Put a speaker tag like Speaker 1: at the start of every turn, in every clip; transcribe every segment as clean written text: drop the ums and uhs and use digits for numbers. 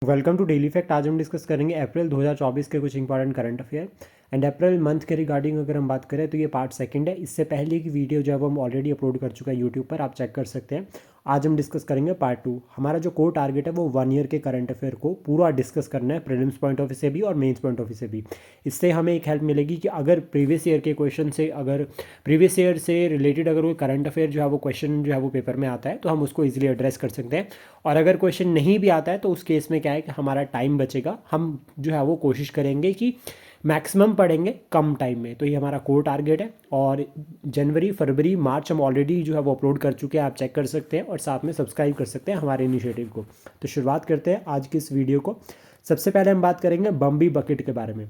Speaker 1: Welcome to daily fact. आज हम discuss करेंगे अप्रैल 2024 के कुछ important current affair and April month के रिगार्डिंग अगर हम बात करें तो ये पार्ट सेकंड है। इससे पहले की वीडियो जो हम ऑलरेडी अपलोड कर चुका है यूट्यूब पर, आप चेक कर सकते हैं। आज हम डिस्कस करेंगे पार्ट टू। हमारा जो कोर टारगेट है वो 1 ईयर के करंट अफेयर को पूरा डिस्कस करना है, प्रीलिम्स पॉइंट ऑफ व्यू से भी और मेंस पॉइंट ऑफ व्यू से भी। इससे हमें एक हेल्प मिलेगी कि अगर प्रीवियस ईयर के क्वेश्चन से, अगर प्रीवियस ईयर से रिलेटेड अगर कोई करंट अफेयर जो है वो क्वेश्चन जो है वो पेपर में आता है तो हम उसको ईजिली एड्रेस कर सकते हैं। और अगर क्वेश्चन नहीं भी आता है तो उस केस में क्या है कि हमारा टाइम बचेगा। हम जो है वो कोशिश करेंगे कि मैक्सिमम पढ़ेंगे कम टाइम में। तो ये हमारा कोर टारगेट है। और जनवरी, फरवरी, मार्च हम ऑलरेडी जो है वो अपलोड कर चुके हैं, आप चेक कर सकते हैं और साथ में सब्सक्राइब कर सकते हैं हमारे इनिशिएटिव को। तो शुरुआत करते हैं आज की इस वीडियो को। सबसे पहले हम बात करेंगे बम्बी बकेट के बारे में।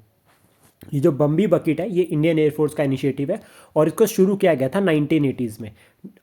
Speaker 1: ये जो बम्बी बकेट है ये इंडियन एयरफोर्स का इनिशिएटिव है और इसको शुरू किया गया था 1980s में।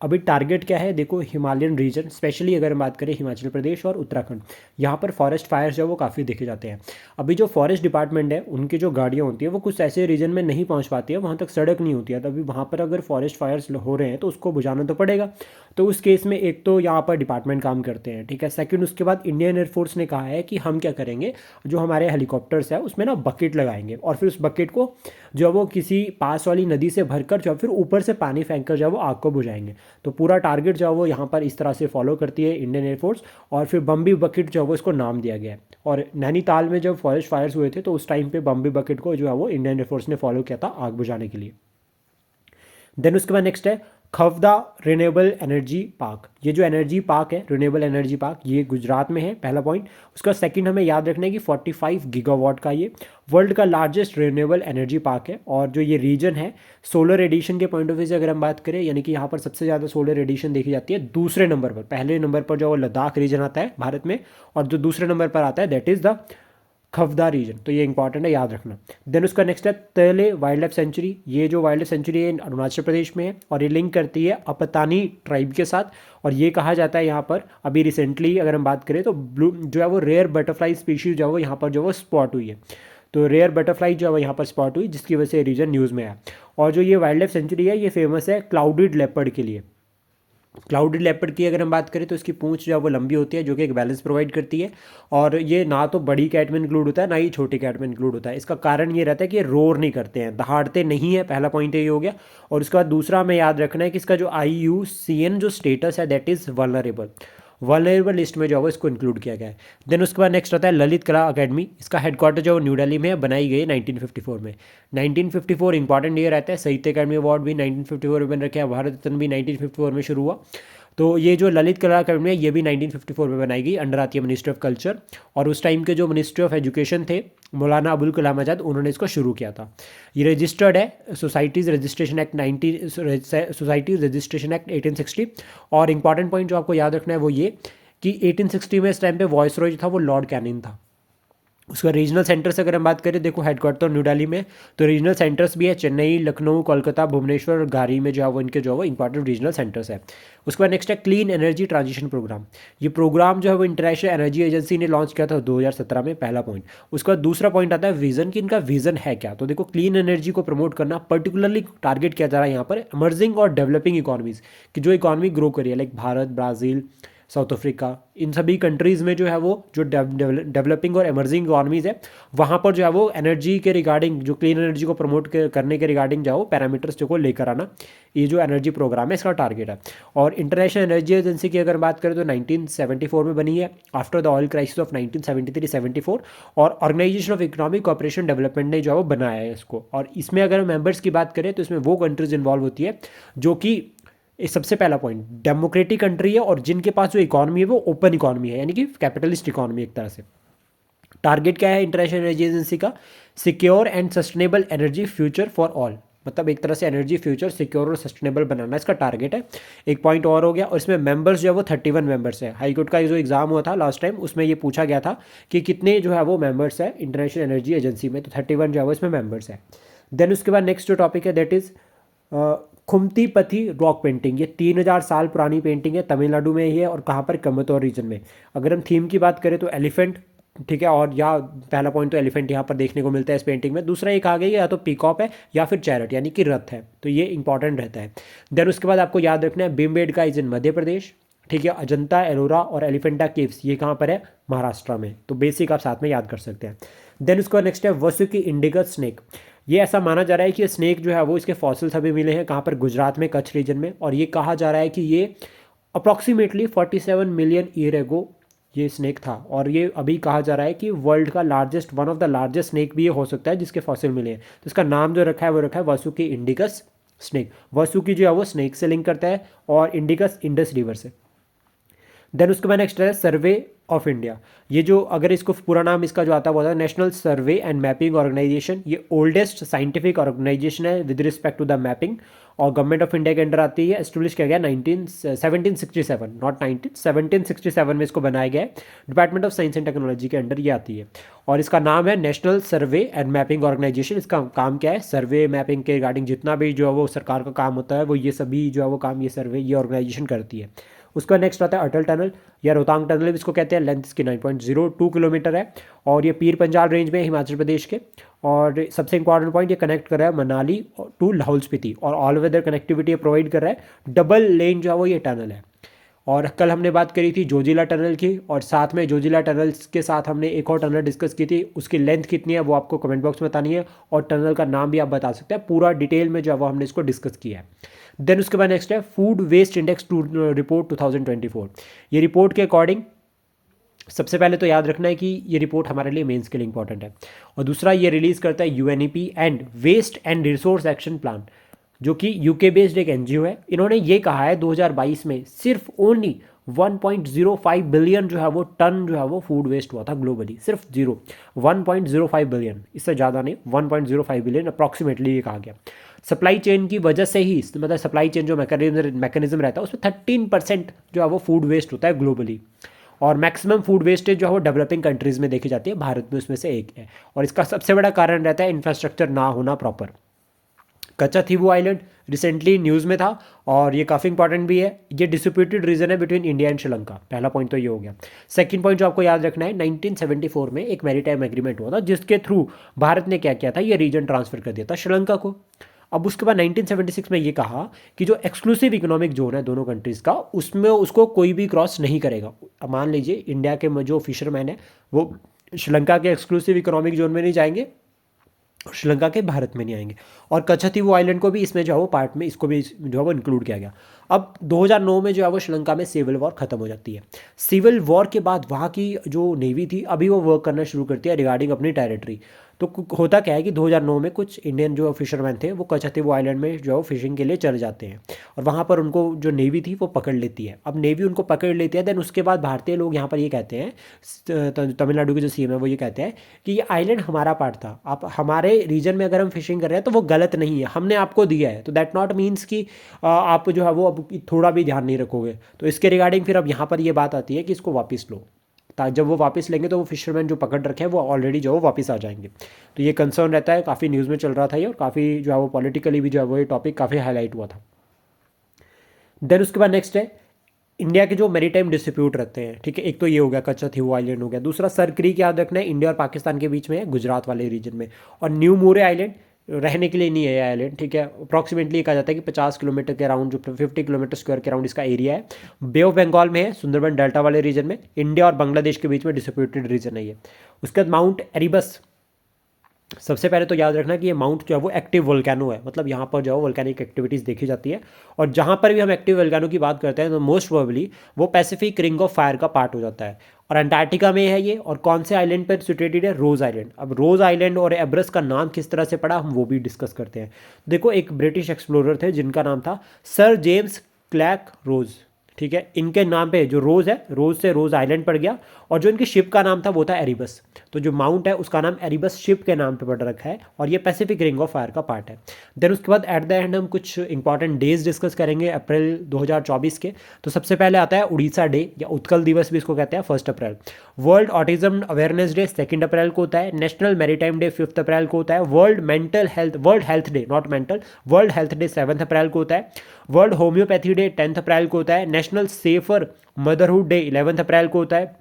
Speaker 1: अभी टारगेट क्या है देखो, हिमालयन रीजन, स्पेशली अगर हम बात करें हिमाचल प्रदेश और उत्तराखंड, यहाँ पर फॉरेस्ट फायर्स जो है वो काफ़ी देखे जाते हैं। अभी जो फॉरेस्ट डिपार्टमेंट है उनकी जो गाड़ियाँ होती है वो कुछ ऐसे रीजन में नहीं पहुँच पाती है, वहाँ तक सड़क नहीं होती है। तभी वहाँ पर अगर फॉरेस्ट फायर्स हो रहे हैं तो उसको बुझाना तो पड़ेगा। तो उस केस में एक तो यहाँ पर डिपार्टमेंट काम करते हैं, ठीक है। सेकंड, उसके बाद इंडियन एयरफोर्स ने कहा है कि हम क्या करेंगे, जो हमारे हेलीकॉप्टर्स है उसमें ना बकेट लगाएंगे और फिर उस बकेट को जो है वो किसी पास वाली नदी से भरकर जो है फिर ऊपर से पानी फेंक कर जो है वो आग को बुझाएंगे। तो पूरा टारगेट जो है वो यहाँ पर इस तरह से फॉलो करती है इंडियन एयरफोर्स। और फिर बम्बी बकेट जो है वो इसको नाम दिया गया है। और नैनीताल में जब फॉरेस्ट फायर्स हुए थे तो उस टाइम पे बम्बी बकेट को जो है वो इंडियन एयरफोर्स ने फॉलो किया था आग बुझाने के लिए। देन उसके बाद नेक्स्ट है खवदा रिन्यूएबल एनर्जी पार्क। ये जो एनर्जी पार्क है, रिन्यूएबल एनर्जी पार्क, ये गुजरात में है, पहला पॉइंट। उसका सेकंड हमें याद रखना है कि 45 गीगावाट का ये वर्ल्ड का लार्जेस्ट रिन्यूएबल एनर्जी पार्क है। और जो ये रीजन है सोलर एडिशन के पॉइंट ऑफ व्यू से अगर हम बात करें, यानी कि यहाँ पर सबसे ज़्यादा सोलर एडिशन देखी जाती है दूसरे नंबर पर। पहले नंबर पर जो वो लद्दाख रीजन आता है भारत में, और जो दूसरे नंबर पर आता है दैट इज़ द खवदा रीजन। तो ये इंपॉर्टेंट है, याद रखना। देन उसका नेक्स्ट है तले वाइल्ड लाइफ सेंचुरी। ये जो वाइल्ड लाइफ सेंचुरी है अरुणाचल प्रदेश में है और ये लिंक करती है अपतानी ट्राइब के साथ। और ये कहा जाता है यहाँ पर अभी रिसेंटली अगर हम बात करें तो ब्लू जो है वो रेयर बटरफ्लाई स्पीशीज जो है वो यहाँ पर जो वो स्पॉट हुई है। तो रेयर बटरफ्लाई जो है वो यहाँ पर स्पॉट हुई, जिसकी वजह से रीजन न्यूज़ में आया। और जो ये वाइल्ड लाइफ सेंचुरी है ये फेमस है क्लाउडेड लेपर्ड के लिए। क्लाउडेड लेपर्ड की अगर हम बात करें तो इसकी पूंछ जो है वो लंबी होती है, जो कि एक बैलेंस प्रोवाइड करती है। और ये ना तो बड़ी कैट में इंक्लूड होता है ना ही छोटी कैट में इंक्लूड होता है। इसका कारण ये रहता है कि ये रोर नहीं करते हैं, दहाड़ते नहीं है। पहला पॉइंट ये हो गया। और उसके बाद दूसरा हमें याद रखना है कि इसका जो IUCN जो स्टेटस है दैट इज़ वल्नरेबल लिस्ट में जो है वो इसको इंक्लूड किया गया है। देन उसके बाद नेक्स्ट आता है ललित कला अकेडमी। इसका हेडक्वार्टर जो न्यू दिल्ली में है, बनाई गई है 1954 में। 1954 इंपॉर्टेंट ईयर रहता है। साहित्य अकादमी अवार्ड भी 1954 में बन रखे हैं, भारत रत्न भी 1954 में शुरू हुआ। तो ये जो ललित कला अकादमी है ये भी 1954 में बनाई गई अंडर आती है मिनिस्ट्री ऑफ कल्चर। और उस टाइम के जो मिनिस्ट्री ऑफ एजुकेशन थे मौलाना अबुल कलाम आज़ाद, उन्होंने इसको शुरू किया था। ये रजिस्टर्ड है सोसाइटीज़ रजिस्ट्रेशन एक्ट 1860। और इंपॉर्टेंट पॉइंट जो आपको याद रखना है वो ये कि 1860 में इस टाइम पे वॉइस रॉय जो था वो लॉर्ड कैनिंग था। उसका रीजनल सेंटर्स अगर हम बात करें, देखो हेडक्वार्टर न्यू दिल्ली में, तो रीजनल सेंटर्स भी है चेन्नई, लखनऊ, कोलकाता, भुवनेश्वर और गारी में जो है वो इनके जो है वो इंपॉर्टेंट रीजनल सेंटर्स है। उसके बाद नेक्स्ट है क्लीन एनर्जी ट्रांजिशन प्रोग्राम। ये प्रोग्राम जो है वो इंटरनेशनल एनर्जी एजेंसी ने लॉन्च किया था 2017 में, पहला पॉइंट। उसका दूसरा पॉइंट आता है विजन, कि इनका विजन है क्या। तो देखो क्लीन एनर्जी को प्रमोट करना, पर्टिकुलरली टारगेट किया जा रहा है यहाँ पर इमर्जिंग और डेवलपिंग इकॉनमीज़ की जो इकॉनमी ग्रो करी है, like Bharat, Brazil, South Africa, इन सभी कंट्रीज़ में जो है वो जो डेवलपिंग और एमर्जिंग इकॉनमीज़ है वहाँ पर जो है वो एनर्जी के रिगार्डिंग, जो क्लीन एनर्जी को प्रमोट करने के रिगार्डिंग जो है वो पैरामीटर्स जो को लेकर आना, ये जो एनर्जी प्रोग्राम है इसका टारगेट है। और इंटरनेशनल एनर्जी एजेंसी की अगर बात करें तो 1974 में बनी है, after the oil crisis of 1973-74। और organisation of economic cooperation development ने जो है वो बनाया है इसको। और इसमें अगर मेंबर्स की बात करें तो इसमें वो कंट्रीज इन्वॉल्व होती है जो कि, सबसे पहला पॉइंट, डेमोक्रेटिक कंट्री है और जिनके पास जो इकॉनमी है वो ओपन इकॉनमी है, यानी कि कैपिटलिस्ट इकॉनमी एक तरह से। टारगेट क्या है इंटरनेशनल एनर्जी एजेंसी का? Secure and sustainable energy future for all. मतलब एक तरह से एनर्जी फ्यूचर सिक्योर और सस्टेनेबल बनाना इसका टारगेट है। एक पॉइंट और हो गया। और इसमें मेंबर्स जो है वो 31 मेंबर्स है। हाईकोर्ट का जो एग्जाम हुआ था लास्ट टाइम उसमें ये पूछा गया था कि कितने जो है वो मेंबर्स है इंटरनेशनल एनर्जी एजेंसी में, तो 31 जो है वो इसमें मेंबर्स है। देन उसके बाद नेक्स्ट जो टॉपिक है दैट इज़ खुमती पथी रॉक पेंटिंग। ये 3000 साल पुरानी पेंटिंग है, तमिलनाडु में ही है। और कहाँ पर? कोयम्बटूर रीजन में। अगर हम थीम की बात करें तो एलिफेंट, ठीक है। और या पहला पॉइंट तो एलिफेंट यहाँ पर देखने को मिलता है इस पेंटिंग में। दूसरा एक आ गया या तो पीकॉक है या फिर चैरट, यानी कि रथ है। तो ये इंपॉर्टेंट रहता है। देन उसके बाद आपको याद रखना है भीमबेटका इज इन मध्य प्रदेश, ठीक है। अजंता, एलोरा और एलिफेंटा केव्स ये कहाँ पर है? महाराष्ट्र में। तो बेसिक आप साथ में याद कर सकते हैं। देन उसका नेक्स्ट है वासुकी इंडिगस स्नेक। ये ऐसा माना जा रहा है कि ये स्नेक जो है वो इसके फॉसिल्स अभी मिले हैं कहाँ पर? गुजरात में, कच्छ रीजन में। और ये कहा जा रहा है कि ये अप्रॉक्सीमेटली 47 मिलियन ईयर एगो ये स्नेक था। और ये अभी कहा जा रहा है कि वर्ल्ड का largest, one of the largest snake भी ये हो सकता है जिसके फॉसिल मिले हैं। तो इसका नाम जो रखा है वो रखा है वासुकी इंडिकस स्नेक। वासुकी जो है वो स्नेक से लिंक करता है और इंडिकस इंडस रिवर से। देन उसके बाद नेक्स्ट है सर्वे ऑफ इंडिया। ये जो अगर इसको पूरा नाम इसका जो आता है वो आता है national survey and mapping organisation. ये ओल्डेस्ट साइंटिफिक ऑर्गेनाइजेशन है with respect to the mapping और गवर्नमेंट ऑफ इंडिया के अंडर आती है। एस्टेब्लिश किया गया 1767, नॉट 1767 में इसको बनाया गया है। Department of science and technology के अंडर ये आती है और इसका नाम है national survey and mapping organisation. इसका काम क्या है? सर्वे मैपिंग के रिगार्डिंग जितना भी जो है वो सरकार का काम होता है वो ये सभी जो है वो काम ये सर्वे ये ऑर्गेनाइजेशन करती है। उसका नेक्स्ट आता है अटल टनल या रोहतांग टनल इसको कहते हैं। लेंथ इसकी 9.02 किलोमीटर है और ये पीर पंजाल रेंज में है हिमाचल प्रदेश के। और सबसे इंपॉर्टेंट पॉइंट ये कनेक्ट कर रहा है मनाली टू लाहौल स्पीति और ऑल वेदर कनेक्टिविटी प्रोवाइड कर रहा है। डबल लेन जो है वो ये टनल है। और कल हमने बात करी थी जोजिला टनल की और साथ में जोजिला टनल्स के साथ हमने एक और टनल डिस्कस की थी। उसकी लेंथ कितनी है वो आपको कमेंट बॉक्स में बतानी है और टनल का नाम भी आप बता सकते हैं। पूरा डिटेल में जो है वो हमने इसको डिस्कस किया है। देन उसके बाद नेक्स्ट है फूड वेस्ट इंडेक्स रिपोर्ट 2024। ये रिपोर्ट के अकॉर्डिंग सबसे पहले तो याद रखना है कि ये रिपोर्ट हमारे लिए मेंस के लिए इंपॉर्टेंट है। और दूसरा ये रिलीज करता है UNEP and waste and resource action plan जो कि यूके बेस्ड एक एनजीओ है। इन्होंने ये कहा है 2022 में सिर्फ ओनली 1.05 बिलियन जो है वो टन जो है वो फूड वेस्ट हुआ था ग्लोबली। सिर्फ 1.05 बिलियन, इससे ज़्यादा नहीं, 1.05 बिलियन अप्रॉक्सीमेटली ये कहा गया। सप्लाई चेन की वजह से ही, मतलब सप्लाई चेन जो मैकेनिज्म रहता है उसमें 13% जो है वो फूड वेस्ट होता है ग्लोबली। और मैक्सिमम फूड वेस्टेज जो है वो डेवलपिंग कंट्रीज़ में देखी जाती है, भारत में उसमें से एक है। और इसका सबसे बड़ा कारण रहता है इंफ्रास्ट्रक्चर ना होना proper. Katchatheevu island recently news में था और ये काफ़ी इंपॉर्टेंट भी है। ये डिस्प्यूटेड रीजन है बिटवीन इंडिया एंड श्रीलंका। पहला पॉइंट तो ये हो गया। सेकंड पॉइंट जो आपको याद रखना है 1974 में एक मैरीटाइम एग्रीमेंट हुआ था जिसके थ्रू भारत ने क्या किया था, ये रीजन ट्रांसफर कर दिया था श्रीलंका को। अब उसके बाद 1976 में ये कहा कि जो एक्सक्लूसिव इकोनॉमिक जोन है दोनों कंट्रीज़ का उसमें उसको कोई भी क्रॉस नहीं करेगा। अब मान लीजिए इंडिया के जो फिशरमैन है वो श्रीलंका के एक्सक्लूसिव इकोनॉमिक जोन में नहीं जाएंगे और श्रीलंका के भारत में नहीं आएंगे। और कच्छाथीवू आइलैंड को भी इसमें जो है वो पार्ट में इसको भी जो है वो इंक्लूड किया गया। अब 2009 में जो है वो श्रीलंका में सिविल वॉर खत्म हो जाती है। सिविल वॉर के बाद वहाँ की जो नेवी थी अभी वो वर्क करना शुरू करती है रिगार्डिंग अपनी टेरिटरी। तो होता क्या है कि 2009 में कुछ इंडियन जो फिशरमैन थे वो कच्छाथीवू आइलैंड में जो है वो फिशिंग के लिए चले जाते हैं और वहाँ पर उनको जो नेवी थी वो पकड़ लेती है। अब नेवी उनको पकड़ लेती है, देन उसके बाद भारतीय लोग यहाँ पर ये कहते हैं, तमिलनाडु के जो सीएम है वो ये कहते हैं कि ये आइलैंड हमारा पार्ट था, आप हमारे रीजन में अगर हम फिशिंग कर रहे हैं तो वो गलत नहीं है, हमने आपको दिया है। तो दैट नॉट मीन्स कि आप जो है वो अब थोड़ा भी ध्यान नहीं रखोगे। तो इसके रिगार्डिंग फिर अब यहाँ पर ये बात आती है कि इसको वापस लो, जब वो वापस लेंगे तो वो फिशरमैन जो पकड़ रखे हैं वो ऑलरेडी जो है वो वापस आ जाएंगे। तो ये कंसर्न रहता है, काफ़ी न्यूज़ में चल रहा था ये और काफ़ी जो है वो पॉलिटिकली भी जो है वो ये टॉपिक काफ़ी हाईलाइट हुआ था। देन उसके बाद नेक्स्ट है इंडिया के जो मैरीटाइम डिस्प्यूट रहते हैं, ठीक है। एक तो ये हो गया कच्छाथीवू आइलैंड हो गया। दूसरा सर क्रीक याद रखना है, इंडिया और पाकिस्तान के बीच में है, गुजरात वाले रीजन में। और न्यू मोरे आइलैंड रहने के लिए नहीं है आइलैंड, ठीक है। अप्रॉक्सीमेटली कहा जाता है कि 50 किलोमीटर के अराउंड, जो 50 किलोमीटर स्क्वायर के अराउंड इसका एरिया है। बे ऑफ बंगाल में है, सुंदरबन डेल्टा वाले रीजन में। इंडिया और बांग्लादेश के बीच में डिस्प्यूटेड रीजन है ये। उसके बाद माउंट एरिबस, सबसे पहले तो याद रखना कि ये माउंट जो है वो एक्टिव वोल्केनो है, मतलब यहाँ पर जो है वोल्केनिक एक्टिविटीज़ देखी जाती है। और जहाँ पर भी हम एक्टिव वोल्केनो की बात करते हैं तो मोस्ट प्रोबेबली वो पैसिफिक रिंग ऑफ फायर का पार्ट हो जाता है। और अंटार्कटिका में है ये। और कौन से आइलैंड पर सिचुएटेड है? रोज आइलैंड। अब रोज आइलैंड और एब्रस का नाम किस तरह से पड़ा हम वो भी डिस्कस करते हैं। देखो, एक ब्रिटिश एक्सप्लोरर थे जिनका नाम था सर जेम्स क्लैर्क रोज, ठीक है। इनके नाम पे जो रोज़ है, रोज़ से रोज़ आइलैंड पड़ गया और जो इनकी शिप का नाम था वो था एरिबस। तो जो माउंट है उसका नाम एरिबस शिप के नाम पे पड़ रखा है और ये पैसिफिक रिंग ऑफ फायर का पार्ट है। देन उसके बाद एट द एंड हम कुछ इंपॉर्टेंट डेज डिस्कस करेंगे अप्रैल 2024 के। तो सबसे पहले आता है उड़ीसा डे या उत्कल दिवस भी इसको कहते हैं, 1 अप्रैल। वर्ल्ड ऑटिज्म अवेयरनेस डे 2 अप्रैल को होता है। नेशनल मैरीटाइम डे 5 अप्रैल को होता है। World health day, not mental, world health day 7 अप्रैल को होता है। वर्ल्ड होम्योपैथी डे 10 अप्रैल को होता है। नेशनल सेफर मदरहुड डे 11 अप्रैल को होता है।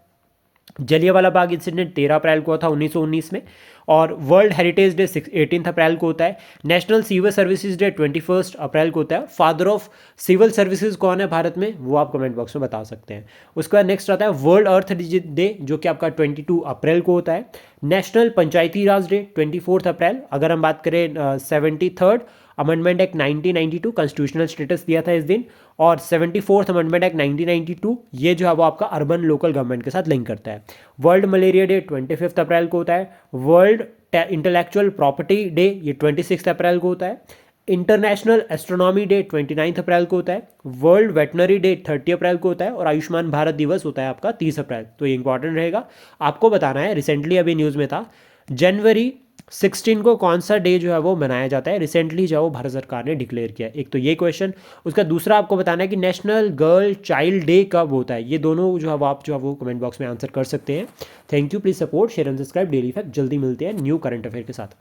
Speaker 1: जलियांवाला बाग इंसिडेंट 13 अप्रैल को था 1919 में। और वर्ल्ड हेरिटेज डे 18 अप्रैल को होता है। नेशनल सिविल सर्विसेज डे 21 अप्रैल को होता है। फादर ऑफ सिविल सर्विसेज कौन है भारत में, वो आप कमेंट बॉक्स में बता सकते हैं। उसके बाद नेक्स्ट आता है वर्ल्ड अर्थ डे, जो कि आपका 22 अप्रैल को होता है। नेशनल पंचायती राज डे 24 अप्रैल। अगर हम बात करें 73rd amendment act 1992, constitutional status दिया था इस दिन। और 74th अमेंडमेंट एक्ट 1992, ये जो है वो आपका अर्बन लोकल गवर्नमेंट के साथ लिंक करता है। वर्ल्ड मलेरिया डे 25 अप्रैल को होता है। वर्ल्ड इंटेलेक्चुअल प्रॉपर्टी डे ये 26 अप्रैल को होता है। इंटरनेशनल एस्ट्रोनॉमी डे 29 अप्रैल को होता है। वर्ल्ड वेटनरी डे 30 अप्रैल को होता है। और आयुष्मान भारत दिवस होता है आपका 30 अप्रैल। तो ये इंपॉर्टेंट रहेगा, आपको बताना है। रिसेंटली अभी न्यूज़ में था, जनवरी 16 को कौन सा डे जो है वो मनाया जाता है, रिसेंटली जो है वो भारत सरकार ने डिक्लेयर किया। एक तो ये क्वेश्चन, उसका दूसरा आपको बताना है कि नेशनल गर्ल चाइल्ड डे कब होता है। ये दोनों जो है वो आप जो है वो कमेंट बॉक्स में आंसर कर सकते हैं। Thank you, please support, share and subscribe daily fact. जल्दी मिलते हैं न्यू करंट अफेयर के साथ।